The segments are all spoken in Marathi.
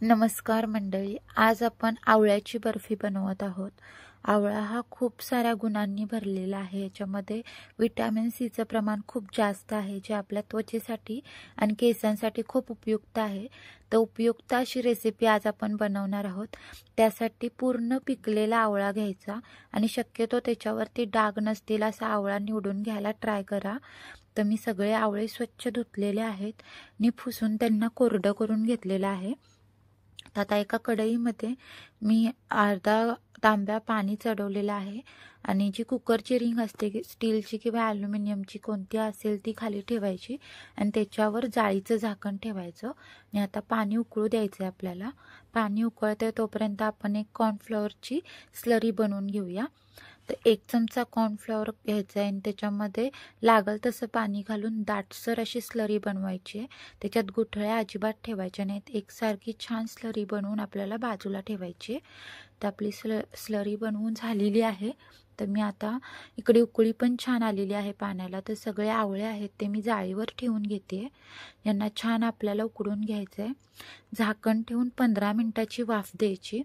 नमस्कार मंडळी, आज आपण आवळ्याची बर्फी बनवत आहोत। आवळा हा खूप साऱ्या गुणांनी भरलेला आहे। याच्यामध्ये विटॅमिन सीचं प्रमाण खूप जास्त आहे, जे आपल्या त्वचेसाठी आणि केसांसाठी खूप उपयुक्त आहे। तर उपयुक्त अशी रेसिपी आज आपण बनवणार आहोत। त्यासाठी पूर्ण पिकलेला आवळा घ्यायचा आणि शक्यतो त्याच्यावरती डाग नसतील असा आवळा निवडून घ्यायला ट्राय करा। तर मी सगळे आवळे स्वच्छ धुतलेले आहेत आणि पुसून त्यांना कोरडं करून घेतलेलं आहे। आता एका कढईमध्ये मी अर्धा तांब्या पाणी चढवलेलं आहे आणि जी कुकरची रिंग असते स्टीलची किंवा ॲल्युमिनियमची कोणती असेल ती खाली ठेवायची आणि त्याच्यावर जाळीचं झाकण ठेवायचं आणि आता पाणी उकळू द्यायचं आहे आपल्याला। पाणी उकळते तोपर्यंत आपण एक कॉर्नफ्लॉवरची स्लरी बनवून घेऊया। तर 1 चमचा कॉर्नफ्लॉवर घ्यायचा आहे आणि त्याच्यामध्ये लागल तसं पाणी घालून दाटसर अशी स्लरी बनवायची आहे। त्याच्यात गुठळ्या अजिबात ठेवायच्या नाहीत। एकसारखी छान स्लरी बनवून आपल्याला बाजूला ठेवायची आहे। तर आपली स्लरी बनवून झालेली आहे। तर मी आता इकडे उकळी पण छान आलेली आहे पाण्याला। तर सगळे आवळे आहेत ते मी जाळीवर ठेवून घेते। यांना छान आपल्याला उकडून घ्यायचं आहे। झाकण ठेवून 15 मिनिटाची वाफ द्यायची।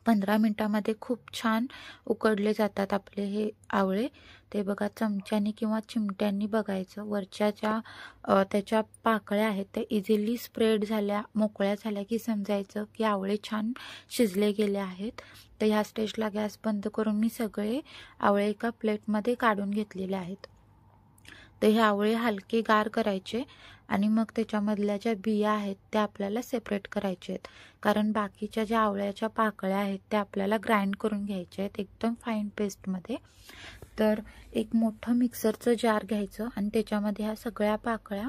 15 मिनिटांमध्ये खूप छान उकडले जातात आपले हे आवळे। ते बघा चमच्याने किंवा चिमट्यांनी बघायचं वरच्या ज्या त्याच्या पाकळ्या आहेत त्या इझिली स्प्रेड झाल्या, मोकळ्या झाल्या की समजायचं की आवळे छान शिजले गेले आहेत। तर ह्या स्टेजला गॅस बंद करून मी सगळे आवळे एका प्लेटमध्ये काढून घेतलेले आहेत। तर हे आवळे हलके गार करायचे आणि मग त्याच्यामधल्या ज्या बिया आहेत त्या आपल्याला सेपरेट करायचे आहेत, कारण बाकीच्या ज्या आवळ्याच्या पाकळ्या आहेत त्या आपल्याला ग्राइंड करून घ्यायच्या आहेत एकदम फाईन पेस्टमध्ये। तर एक मोठं मिक्सरचं जार घ्यायचं आणि त्याच्यामध्ये ह्या सगळ्या पाकळ्या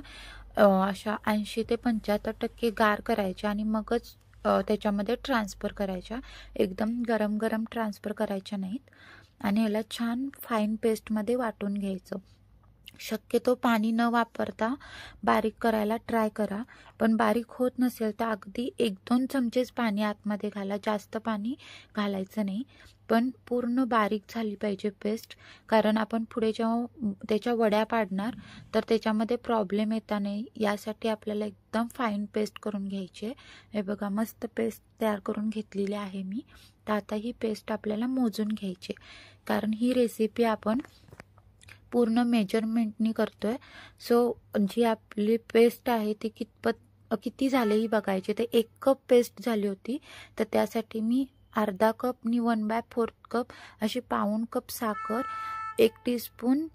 अशा 80 ते 75% गार करायच्या आणि मगच त्याच्यामध्ये ट्रान्सफर करायच्या। एकदम गरम गरम ट्रान्सफर करायच्या नाहीत आणि ह्याला छान फाईन पेस्टमध्ये वाटून घ्यायचं। शक्यतो पाणी न वापरता बारीक करायला ट्राय करा, पण बारीक होत नसेल तर अगदी 1-2 चमचेच पाणी आतमध्ये घाला, जास्त पाणी घालायचं नाही। पण पूर्ण बारीक झाली पाहिजे पेस्ट, कारण आपण पुढे जेव्हा त्याच्या वड्या पाडणार तर त्याच्यामध्ये प्रॉब्लेम येता नाही यासाठी आपल्याला एकदम फाईन पेस्ट करून घ्यायची आहे। हे बघा मस्त पेस्ट तयार करून घेतलेली आहे मी। तर आता ही पेस्ट आपल्याला मोजून घ्यायची, कारण ही रेसिपी आपण पूर्ण मेजरमेंटनी करतोय। सो जी आपली पेस्ट आहे ती किती झाले ही बघायची। ते 1 कप पेस्ट झाली होती, तर त्यासाठी मी अर्धा कप आणि 1/4 कप अशी पाऊण कप साखर, 1 टीस्पून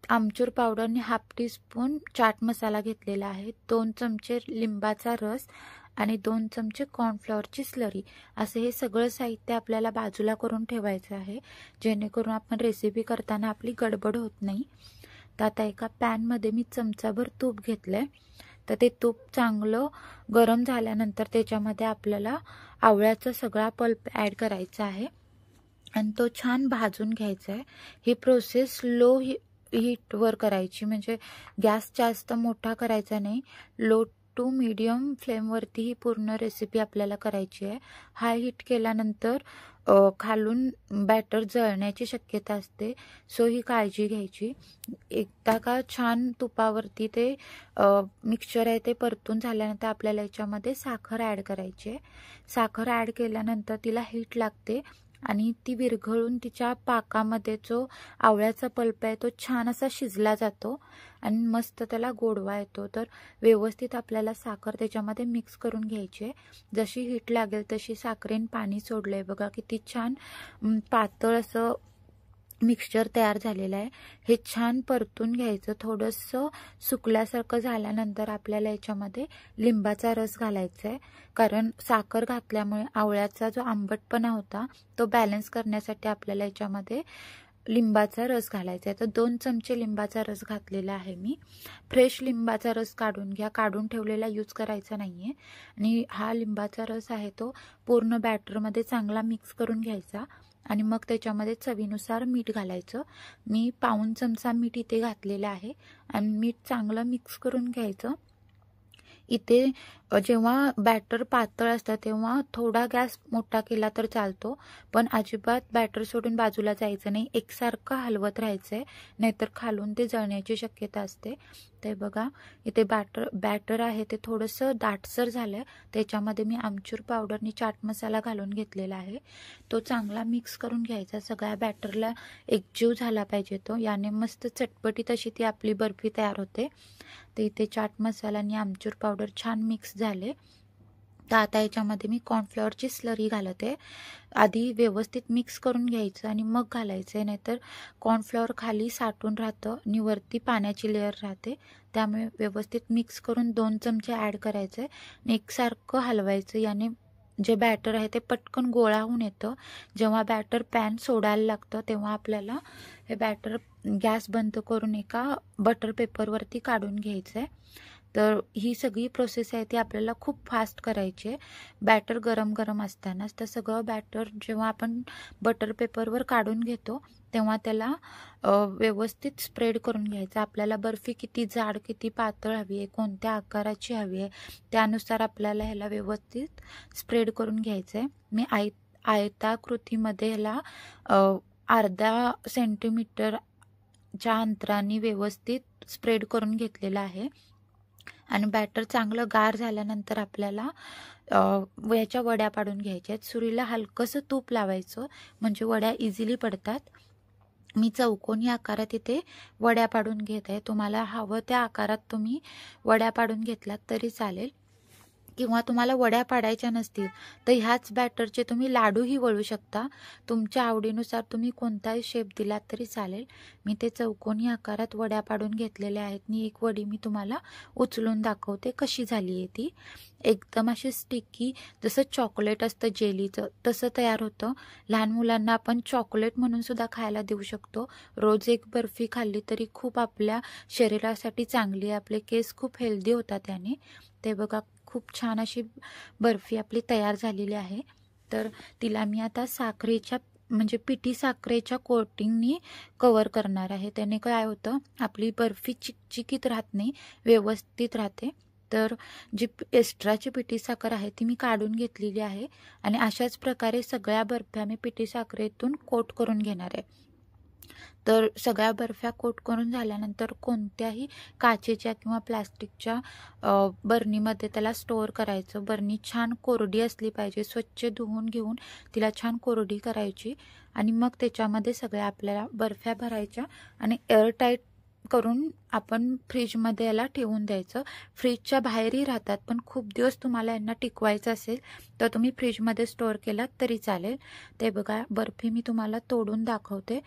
आमचूर पावडर आणि हाफ टीस्पून चाट मसाला घेतलेला आहे, 2 चमचे लिंबाचा रस आणि 2 चमचे कॉर्नफ्लॉवरची स्लरी। असे हे सगळं साहित्य आपल्याला बाजूला करून ठेवायचं आहे, जेणेकरून आपण रेसिपी करताना आपली गडबड होत नाही। तर आता एका पॅनमध्ये मी चमचाभर तूप घेतलंय। तर ते तूप चांगलं गरम झाल्यानंतर त्याच्यामध्ये आपल्याला आवळ्याचा सगळा पल्प ॲड करायचा आहे आणि तो छान भाजून घ्यायचा आहे। ही प्रोसेस लो हीटवर करायची, म्हणजे गॅस जास्त मोठा करायचा नाही, लो टू मीडियम फ्लेमवरती ही पूर्ण रेसिपी आपल्याला करायची आहे। हाय हीट केल्यानंतर खालून बॅटर जळण्याची शक्यता असते, सो ही काळजी घ्यायची। एकदा का छान तुपावरती ते मिक्सचर आहे ते परतून झाल्यानंतर आपल्याला याच्यामध्ये साखर ॲड करायची आहे। साखर ॲड केल्यानंतर तिला हीट लागते आणि ती विरघळून तिच्या पाकामध्ये जो आवळ्याचा पल्प आहे तो छान असा शिजला जातो आणि मस्त त्याला गोडवा येतो। तर व्यवस्थित आपल्याला साखर त्याच्यामध्ये मिक्स करून घ्यायची आहे। जशी हीट लागेल तशी साखरेन पाणी सोडलंय बघा, किती छान पातळ असं मिक्सचर तयार झालेलं आहे। हे छान परतून घ्यायचं। थोडंसं सुकल्यासारखं झाल्यानंतर आपल्याला याच्यामध्ये लिंबाचा रस घालायचा आहे, कारण साखर घातल्यामुळे आवळ्याचा जो आंबटपणा होता तो बॅलन्स करण्यासाठी आपल्याला याच्यामध्ये लिंबाचा रस घालायचा आहे। तर 2 चमचे लिंबाचा रस घातलेला आहे मी। फ्रेश लिंबाचा रस काढून घ्या, काढून ठेवलेला यूज करायचा नाहीये। आणि हा लिंबाचा रस आहे तो पूर्ण बॅटरमध्ये चांगला मिक्स करून घ्यायचा आणि मग त्याच्यामध्ये चवीनुसार मीठ घालायचं। मी पाऊण चमचा मीठ इथे घातलेलं आहे आणि मीठ चांगलं मिक्स करून घ्यायचं। इथे जेव्हा बॅटर पातळ असतं तेव्हा थोडा गॅस मोठा केला तर चालतो, पण अजिबात बॅटर सोडून बाजूला जायचं नाही. एकसारखं हलवत राहायचं आहे, नाहीतर खालून ते जळण्याची शक्यता असते. ते बघा इथे बॅटर आहे ते थोडंसं दाटसर झालं आहे. त्याच्यामध्ये मी आमचूर पावडरनी चाट मसाला घालून घेतलेला आहे. तो चांगला मिक्स करून घ्यायचा. सगळ्या बॅटरला एकजीव झाला पाहिजे तो. याने मस्त चटपटीत अशी ती आपली बर्फी तयार होते. तर इथे चाट मसाला आणि आमचूर पावडर छान मिक्स झाले. तर आता याच्यामध्ये मी कॉर्नफ्लॉवरची स्लरी घालते. आधी व्यवस्थित मिक्स करून घ्यायचं आणि मग घालायचं आहे, नाहीतर कॉर्नफ्लॉवर खाली साठून राहतं आणि वरती पाण्याची लेअर राहते. त्यामुळे व्यवस्थित मिक्स करून 2 चमचे ॲड करायचं आहे आणि एकसारखं हलवायचं. याने जे बॅटर आहे ते पटकन गोळा होऊन येतं. जेव्हा बॅटर पॅन सोडायला लागतं तेव्हा आपल्याला हे बॅटर गॅस बंद करून एका बटर पेपरवरती काढून घ्यायचं आहे. तर ही सगळी प्रोसेस आहे ती आपल्याला खूप फास्ट करायची आहे. बॅटर गरम असतानाच. तर सगळं बॅटर जेव्हा आपण बटर पेपरवर काढून घेतो तेव्हा त्याला व्यवस्थित स्प्रेड करून घ्यायचं. आपल्याला बर्फी किती जाड किती पातळ हवी आहे, कोणत्या आकाराची हवी आहे, त्यानुसार आपल्याला ह्याला व्यवस्थित स्प्रेड करून घ्यायचं आहे. मी आयताकृतीमध्ये ह्याला अर्धा सेंटीमीटरच्या अंतराने व्यवस्थित स्प्रेड करून घेतलेलं आहे. आणि बॅटर चांगलं गार झाल्यानंतर आपल्याला याच्या वड्या पाडून घ्यायच्या आहेत. सुरीला हलकंसं तूप लावायचं म्हणजे वड्या इझिली पडतात. मी चौकोनी आकारात इथे वड्या पाडून घेत आहे. तुम्हाला हवं त्या आकारात तुम्ही वड्या पाडून घेतलात तरी चालेल, किंवा तुम्हाला वड्या पाडायच्या नसतील तर ह्याच बॅटरचे तुम्ही लाडूही वळू शकता. तुमच्या आवडीनुसार तुम्ही कोणताही शेप दिलात तरी चालेल. मी ते चौकोनी आकारात वड्या पाडून घेतलेल्या आहेत आणि एक वडी मी तुम्हाला उचलून दाखवते कशी झाली आहे ती. एकदम अशी स्टिकी, जसं चॉकलेट असतं जेलीचं तसं तयार होतं. लहान मुलांना आपण चॉकलेट म्हणून सुद्धा खायला देऊ शकतो. रोज एक बर्फी खाल्ली तरी खूप आपल्या शरीरासाठी चांगली आहे. आपले केस खूप हेल्दी होतात त्याने. ते बघा खूप छान अशी बर्फी आपली तयार झालेली आहे. तर तिला मी आता साखरेच्या म्हणजे पिठी साखरेच्या कोटिंगनी कवर करणार आहे. त्याने काय होतं, आपली बर्फी चिकचिकीत राहत नाही, व्यवस्थित राहते. तर जी एक्स्ट्राची पिठी साखर आहे ती मी काढून घेतलेली आहे आणि अशाच प्रकारे सगळ्या बर्फ्या मी पिठी साखरेतून कोट करून घेणार आहे. तर सगळ्या बर्फ्या कोट करून झाल्यानंतर कोणत्याही काचेच्या किंवा प्लास्टिकच्या बरणीमध्ये त्याला स्टोअर करायचं. बरणी छान कोरडी असली पाहिजे. स्वच्छ धुवून घेऊन तिला छान कोरडी करायची आणि मग त्याच्यामध्ये सगळ्या आपल्याला बर्फ्या भरायच्या आणि एअरटाईट करून आपण फ्रीजमध्ये याला ठेवून द्यायचं. फ्रीजच्या बाहेरही राहतात, पण खूप दिवस तुम्हाला यांना टिकवायचं असेल तर तुम्ही फ्रीजमध्ये स्टोअर केलात तरी चालेल. ते बघा बर्फी मी तुम्हाला तोडून दाखवते.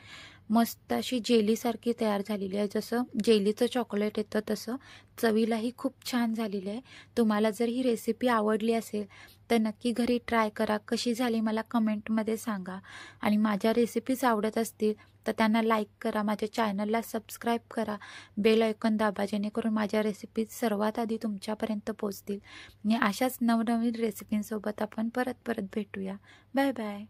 मस्त अशी जेलीसारखी तयार झालेली आहे. जसं जेलीचं चॉकलेट येतं तसं चवीलाही खूप छान झालेली आहे. तुम्हाला जर ही रेसिपी आवडली असेल तर नक्की घरी ट्राय करा. कशी झाली मला कमेंटमध्ये सांगा. आणि माझ्या रेसिपीज आवडत असतील तर त्यांना लाईक करा, माझ्या चॅनलला सबस्क्राईब करा, बेल आयकॉन दाबा, जेणेकरून माझ्या रेसिपीज सर्वात आधी तुमच्यापर्यंत पोहोचतील. आणि अशाच नवनवीन रेसिपींसोबत आपण परत भेटूया. Bye bye.